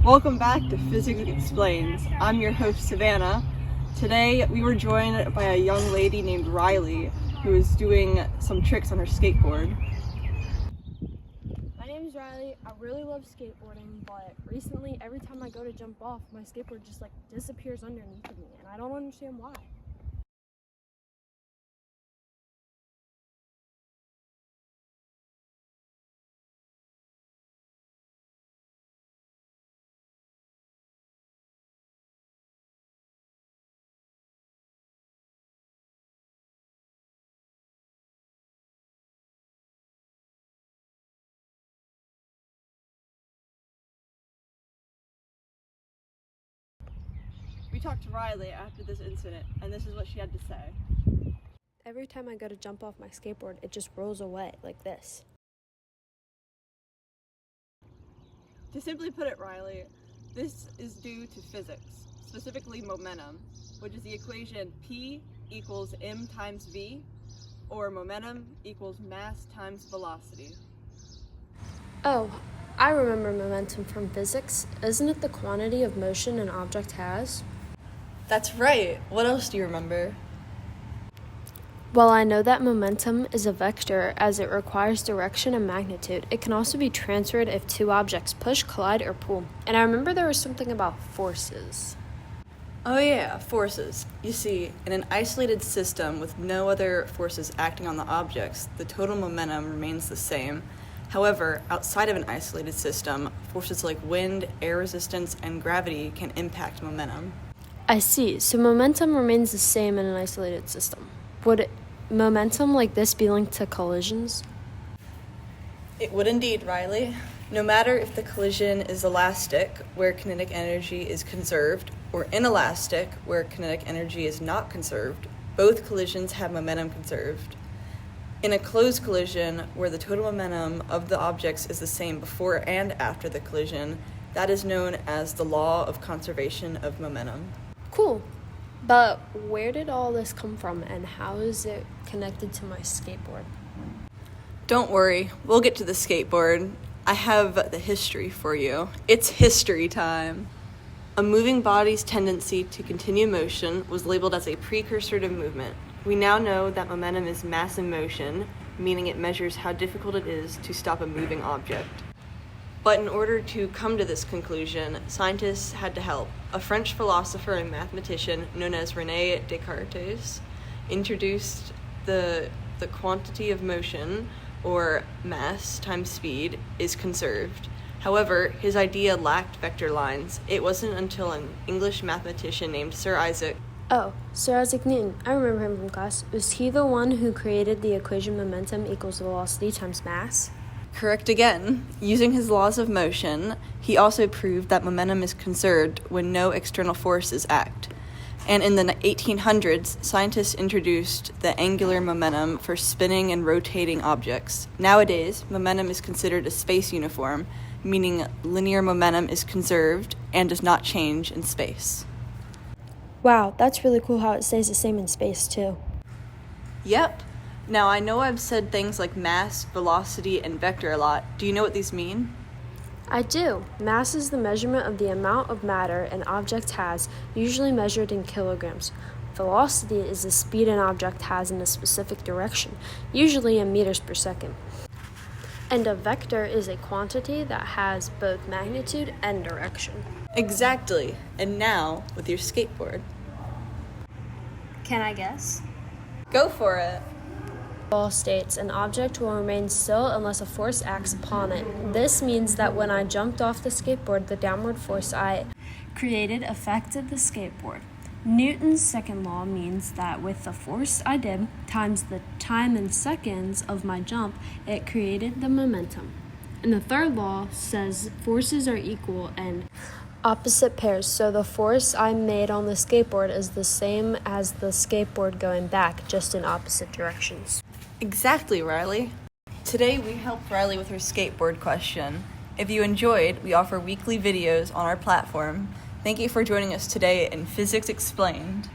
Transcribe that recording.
Welcome back to Physics Explains. I'm your host, Savannah. Today we were joined by a young lady named Riley who is doing some tricks on her skateboard. My name is Riley. I really love skateboarding, but recently every time I go to jump off, my skateboard just disappears underneath of me, and I don't understand why. We talked to Riley after this incident, and this is what she had to say. Every time I go to jump off my skateboard, it just rolls away like this. To simply put it, Riley, this is due to physics, specifically momentum, which is the equation P equals m times v, or momentum equals mass times velocity. Oh, I remember momentum from physics. Isn't it the quantity of motion an object has? That's right. What else do you remember? Well, I know that momentum is a vector as it requires direction and magnitude. It can also be transferred if two objects push, collide, or pull. And I remember there was something about forces. Oh yeah, forces. You see, in an isolated system with no other forces acting on the objects, the total momentum remains the same. However, outside of an isolated system, forces like wind, air resistance, and gravity can impact momentum. I see. So momentum remains the same in an isolated system. Would momentum like this be linked to collisions? It would indeed, Riley. No matter if the collision is elastic, where kinetic energy is conserved, or inelastic, where kinetic energy is not conserved, both collisions have momentum conserved. In a closed collision, where the total momentum of the objects is the same before and after the collision, that is known as the law of conservation of momentum. Cool. But where did all this come from, and how is it connected to my skateboard? Don't worry, we'll get to the skateboard. I have the history for you. It's history time. A moving body's tendency to continue motion was labeled as a precursor to movement. We now know that momentum is mass in motion, meaning it measures how difficult it is to stop a moving object. But in order to come to this conclusion, scientists had to help. A French philosopher and mathematician known as René Descartes introduced the quantity of motion, or mass times speed, is conserved. However, his idea lacked vector lines. It wasn't until an English mathematician named Sir Isaac Sir Isaac Newton. I remember him from class. Was he the one who created the equation momentum equals velocity times mass? Correct again. Using his laws of motion, he also proved that momentum is conserved when no external forces act. And in the 1800s, scientists introduced the angular momentum for spinning and rotating objects. Nowadays, momentum is considered a space uniform, meaning linear momentum is conserved and does not change in space. Wow, that's really cool how it stays the same in space, too. Yep. Now, I know I've said things like mass, velocity, and vector a lot. Do you know what these mean? I do. Mass is the measurement of the amount of matter an object has, usually measured in kilograms. Velocity is the speed an object has in a specific direction, usually in meters per second. And a vector is a quantity that has both magnitude and direction. Exactly. And now, with your skateboard. Can I guess? Go for it. Law states an object will remain still unless a force acts upon it. This means that when I jumped off the skateboard, the downward force I created affected the skateboard. Newton's second law means that with the force I did times the time in seconds of my jump, it created the momentum. And the third law says forces are equal and opposite pairs, so the force I made on the skateboard is the same as the skateboard going back, just in opposite directions. Exactly, Riley. Today we helped Riley with her skateboard question. If you enjoyed, we offer weekly videos on our platform. Thank you for joining us today in Physics Explained.